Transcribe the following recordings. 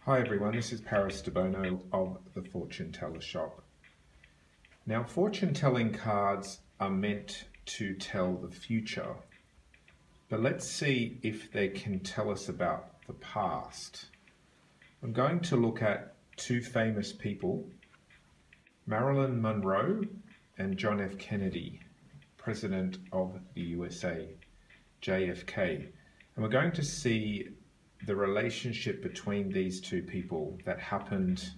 Hi everyone, this is Paris Debono of the Fortune Teller Shop. Now, fortune telling cards are meant to tell the future, but let's see if they can tell us about the past. I'm going to look at two famous people, Marilyn Monroe and John F. Kennedy, President of the USA, JFK. And we're going to see the relationship between these two people that happened,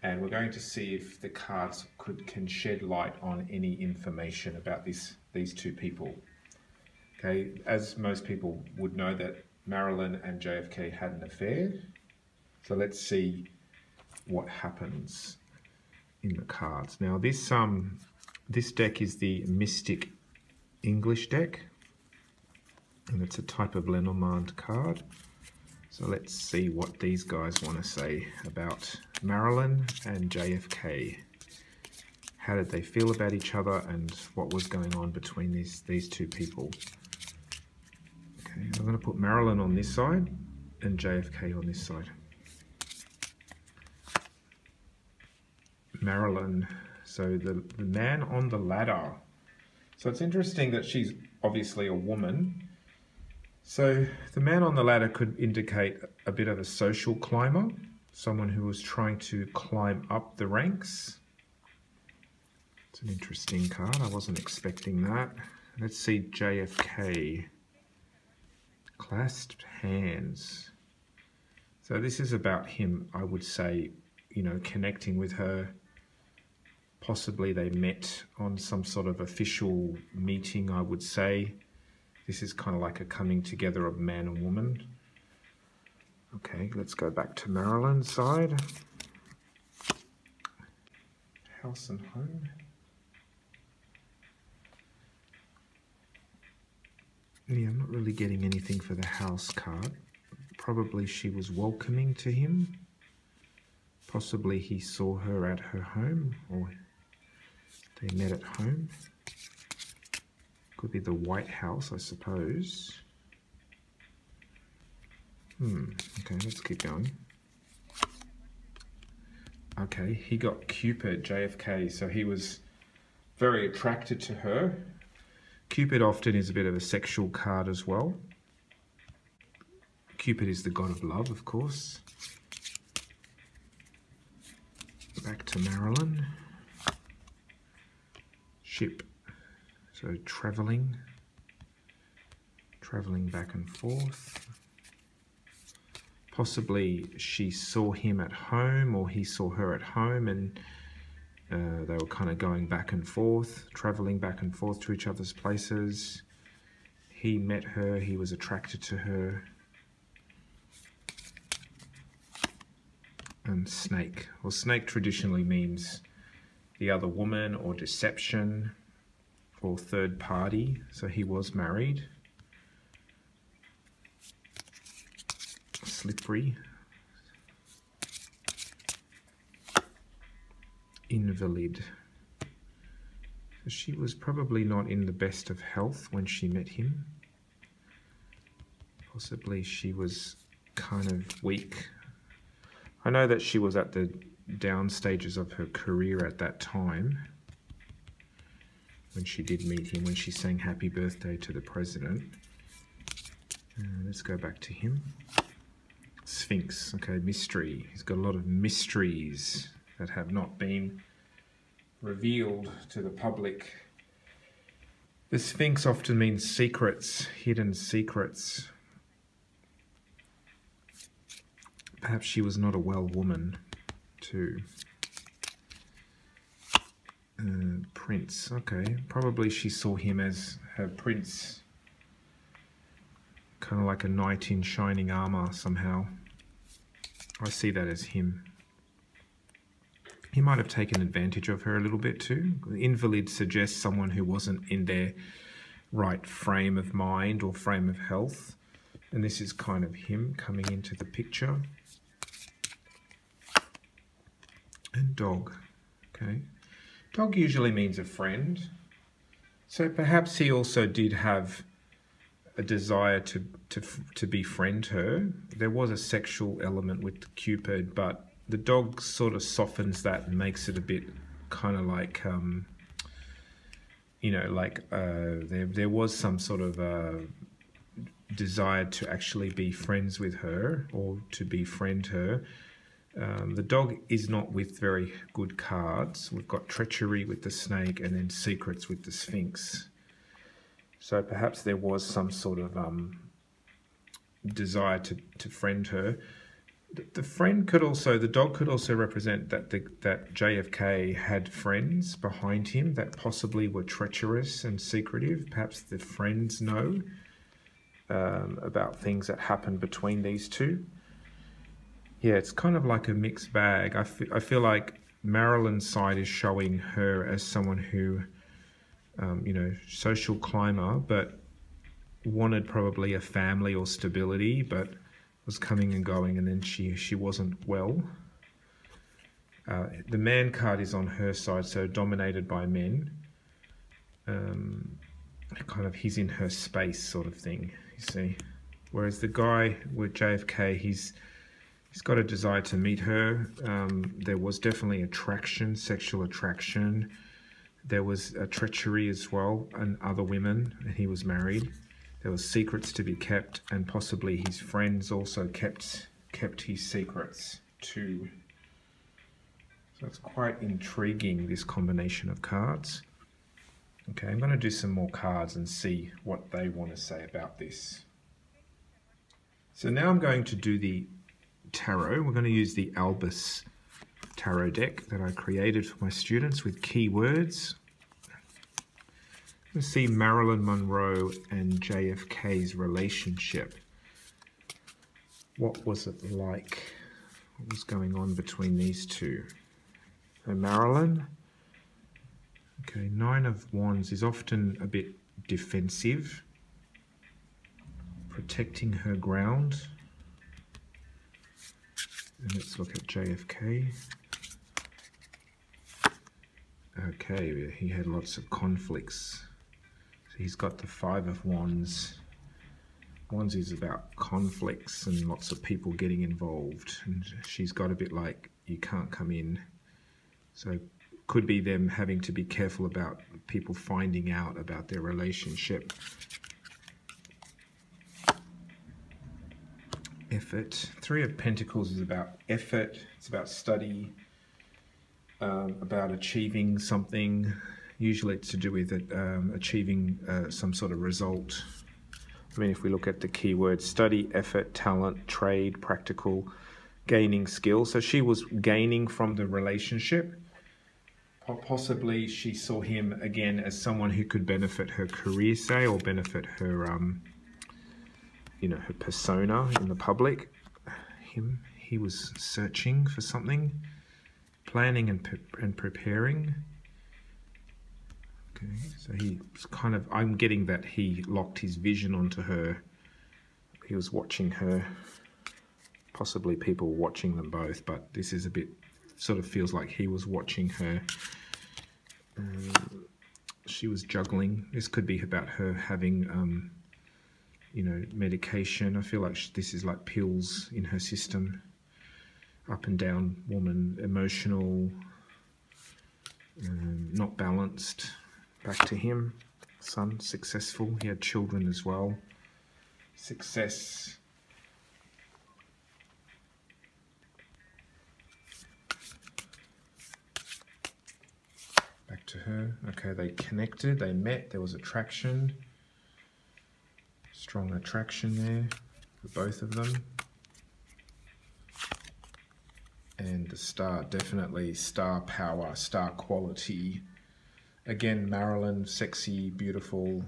and we're going to see if the cards can shed light on any information about these two people. Okay, as most people would know, that Marilyn and JFK had an affair. So let's see what happens in the cards. Now this deck is the Mystic English deck, and it's a type of LENORMAND card. So let's see what these guys want to say about Marilyn and JFK. How did they feel about each other, and what was going on between these two people? Okay, I'm going to put Marilyn on this side and JFK on this side. Marilyn, so the man on the ladder. So it's interesting that she's obviously a woman. So the man on the ladder could indicate a bit of a social climber, someone who was trying to climb up the ranks. It's an interesting card. I wasn't expecting that. Let's see JFK. Clasped hands. So this is about him, I would say, you know, connecting with her. Possibly they met on some sort of official meeting, I would say. This is kind of like a coming together of man and woman. Okay, let's go back to Marilyn's side. House and home. Yeah, I'm not really getting anything for the house card. Probably she was welcoming to him. Possibly he saw her at her home, or they met at home. Could be the White House, I suppose. Okay, let's keep going. Okay, he got Cupid, JFK, so he was very attracted to her. Cupid often is a bit of a sexual card as well. Cupid is the god of love, of course. Back to Marilyn. Ship. So traveling back and forth. Possibly she saw him at home, or he saw her at home, and they were kind of going back and forth, traveling back and forth to each other's places. He met her, he was attracted to her. And snake. Well, snake traditionally means the other woman, or deception, or third party. So he was married. Slippery. Invalid. So she was probably not in the best of health when she met him. Possibly she was kind of weak. I know that she was at the down stages of her career at that time, when she did meet him, when she sang happy birthday to the president. Let's go back to him. Sphinx, okay, mystery. He's got a lot of mysteries that have not been revealed to the public. The Sphinx often means secrets, hidden secrets. Perhaps she was not a well woman, too. Prince, okay. Probably she saw him as her prince. Kind of like a knight in shining armor somehow. I see that as him. He might have taken advantage of her a little bit too. The invalid suggests someone who wasn't in their right frame of mind or frame of health. And this is kind of him coming into the picture. And dog, okay. Dog usually means a friend. So perhaps he also did have a desire to befriend her. There was a sexual element with Cupid, but the dog sort of softens that and makes it a bit kind of like, you know, like there was some sort of desire to actually be friends with her or to befriend her. The dog is not with very good cards. We've got treachery with the snake and then secrets with the Sphinx. So perhaps there was some sort of desire to friend her. The dog could also represent that that JFK had friends behind him that possibly were treacherous and secretive. Perhaps the friends know about things that happened between these two. Yeah, it's kind of like a mixed bag. I feel like Marilyn's side is showing her as someone who, you know, social climber, but wanted probably a family or stability, but was coming and going, and then she wasn't well. The man card is on her side, so dominated by men. Kind of he's in her space sort of thing, you see. Whereas the guy with JFK, he's got a desire to meet her. There was definitely attraction, sexual attraction. There was a treachery as well, and other women, and he was married. There was secrets to be kept, and possibly his friends also kept his secrets too. So it's quite intriguing, this combination of cards. Okay, I'm going to do some more cards and see what they want to say about this. So now I'm going to do the tarot. We're going to use the ALBUS tarot deck that I created for my students with keywords. Let's see Marilyn Monroe and JFK's relationship. What was it like? What was going on between these two? So Marilyn, okay, 9 of Wands is often a bit defensive, protecting her ground. And let's look at JFK. Okay, he had lots of conflicts. So he's got the 5 of Wands. Wands is about conflicts and lots of people getting involved. And she's got a bit like, you can't come in. So could be them having to be careful about people finding out about their relationship. Effort. 3 of Pentacles is about effort. It's about study, about achieving something. Usually it's to do with achieving some sort of result. I mean, if we look at the keywords, study, effort, talent, trade, practical, gaining skill. So she was gaining from the relationship. Possibly she saw him again as someone who could benefit her career, say, or benefit her, you know, her persona in the public. He was searching for something, planning and preparing. Okay, so he was kind of, I'm getting that he locked his vision onto her. He was watching her, possibly people watching them both, but this is a bit, sort of feels like he was watching her. She was juggling. This could be about her having, you know, medication. I feel like this is like pills in her system. Up and down woman, emotional, not balanced. Back to him. Son, successful. He had children as well. Success. Back to her. Okay, they connected, they met, there was attraction. Strong attraction there for both of them. And the star, definitely star power, star quality. Again, Marilyn, sexy, beautiful.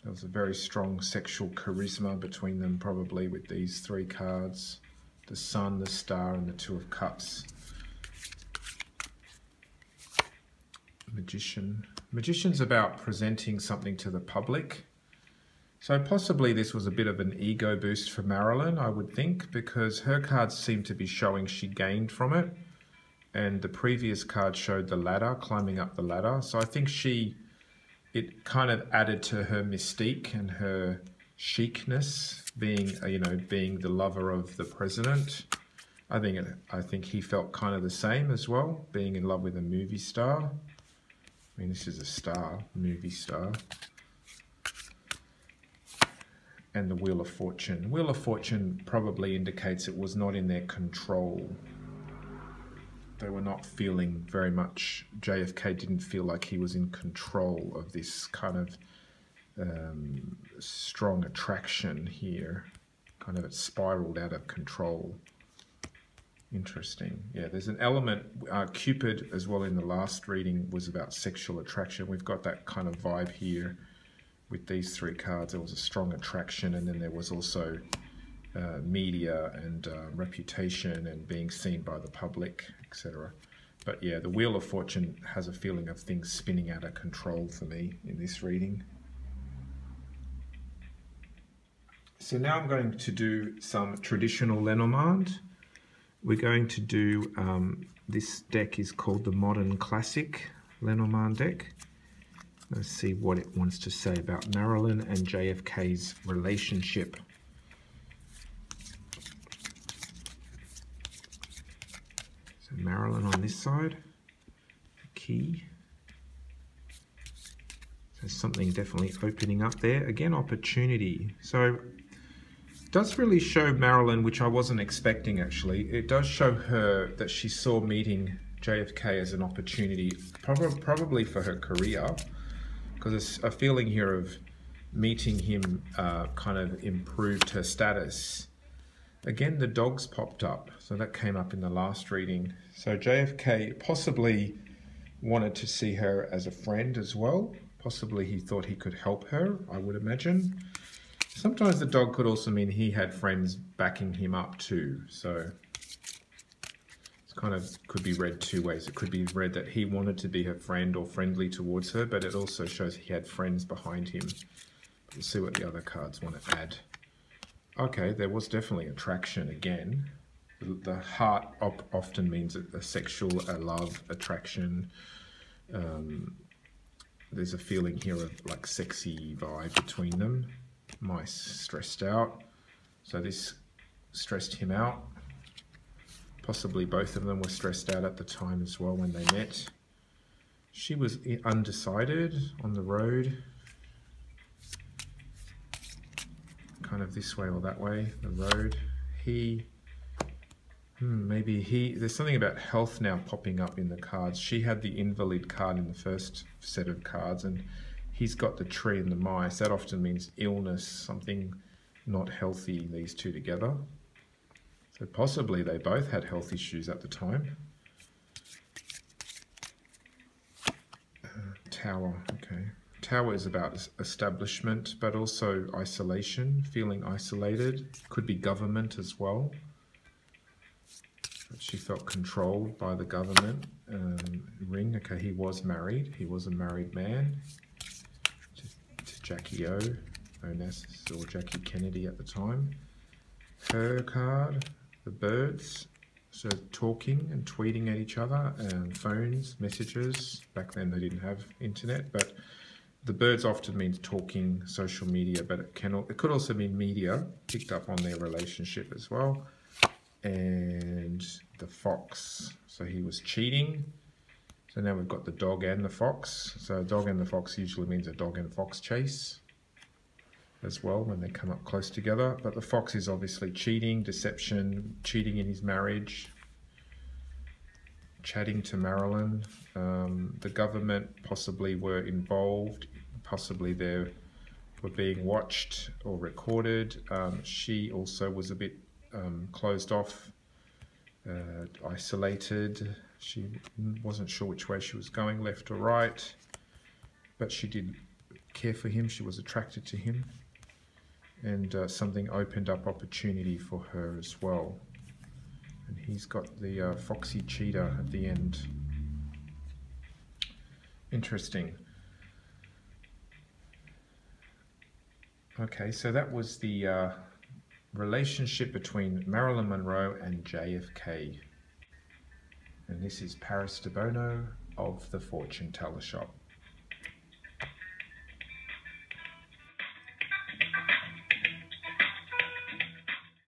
There was a very strong sexual charisma between them, probably, with these 3 cards. The Sun, the Star, and the 2 of Cups. Magician. Magician's about presenting something to the public. So possibly this was a bit of an ego boost for Marilyn, I would think, because her cards seem to be showing she gained from it. And the previous card showed the ladder, climbing up the ladder. So I think it kind of added to her mystique and her chicness, being being the lover of the president. I think he felt kind of the same as well, being in love with a movie star. I mean, this is a star, movie star. And the Wheel of Fortune. Wheel of Fortune probably indicates it was not in their control. They were not feeling very much, JFK didn't feel like he was in control of this kind of strong attraction here. Kind of it spiraled out of control. Interesting. Yeah, there's an element, Cupid as well in the last reading was about sexual attraction. We've got that kind of vibe here with these three cards. There was a strong attraction, and then there was also media and reputation and being seen by the public, etc. But yeah, the Wheel of Fortune has a feeling of things spinning out of control for me in this reading. So now I'm going to do some traditional Lenormand. We're going to do, this deck is called the Modern Classic Lenormand deck. Let's see what it wants to say about Marilyn and JFK's relationship. So Marilyn on this side, the key. So something definitely opening up there. Again, opportunity. So it does really show Marilyn, which I wasn't expecting actually. It does show her that she saw meeting JFK as an opportunity, probably for her career, because it's a feeling here of meeting him kind of improved her status. Again, the dogs popped up, so that came up in the last reading. So JFK possibly wanted to see her as a friend as well. Possibly he thought he could help her, I would imagine. Sometimes the dog could also mean he had friends backing him up too. So it's kind of could be read two ways. It could be read that he wanted to be her friend or friendly towards her, but it also shows he had friends behind him. We'll see what the other cards want to add. Okay, there was definitely attraction again. The heart often means a sexual, love, attraction. There's a feeling here of like sexy vibe between them. Mice stressed out. So this stressed him out. Possibly both of them were stressed out at the time as well when they met. She was undecided on the road. Kind of this way or that way, the road. There's something about health now popping up in the cards. She had the invalid card in the first set of cards, and he's got the tree and the mice. That often means illness, something not healthy, these two together. So possibly they both had health issues at the time. Tower, okay. Tower is about establishment, but also isolation, feeling isolated. Could be government as well. She felt controlled by the government. Ring, okay, he was married. He was a married man to Jackie O, Onassis, or Jackie Kennedy at the time. Her card, the birds, so talking and tweeting at each other, phones, messages. Back then they didn't have internet, but the birds often means talking, social media, but it could also mean media picked up on their relationship as well. And the fox, so he was cheating. So now we've got the dog and the fox. So dog and the fox usually means a dog and fox chase as well when they come up close together. But the fox is obviously cheating, deception, cheating in his marriage, chatting to Marilyn. The government possibly were involved, possibly they were being watched or recorded. She also was a bit closed off, isolated. She wasn't sure which way she was going, left or right, but she did care for him. She was attracted to him, and something opened up opportunity for her as well. And he's got the foxy cheetah at the end. Interesting. Okay, so that was the relationship between Marilyn Monroe and JFK. And this is Paris Debono of the Fortune Teller Shop.